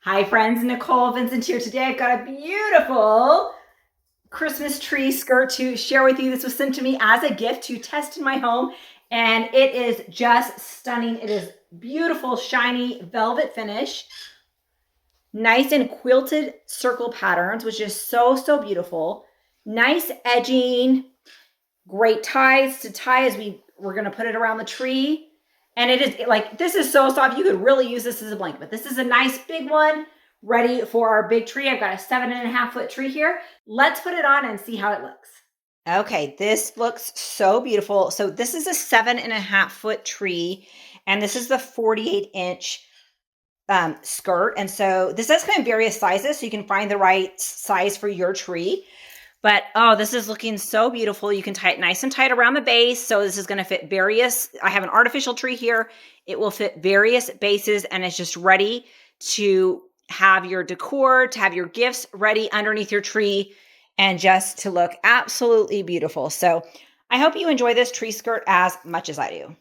Hi friends, Nicole Vincent here. Today I've got a beautiful Christmas tree skirt to share with you. This was sent to me as a gift to test in my home and it is just stunning. It is beautiful, shiny velvet finish, nice and quilted circle patterns, which is so beautiful. Nice edging, great ties to tie as we're gonna put it around the tree. And it is like, this is so soft. You could really use this as a blanket, but this is a nice big one ready for our big tree. I've got a 7.5-foot tree here. Let's put it on and see how it looks. Okay, this looks so beautiful. So this is a 7.5-foot tree, and this is the 48-inch skirt. And so this does come in various sizes, so you can find the right size for your tree. But, oh, this is looking so beautiful. You can tie it nice and tight around the base. So this is going to fit various, I have an artificial tree here. It will fit various bases and it's just ready to have your decor, to have your gifts ready underneath your tree and just to look absolutely beautiful. So I hope you enjoy this tree skirt as much as I do.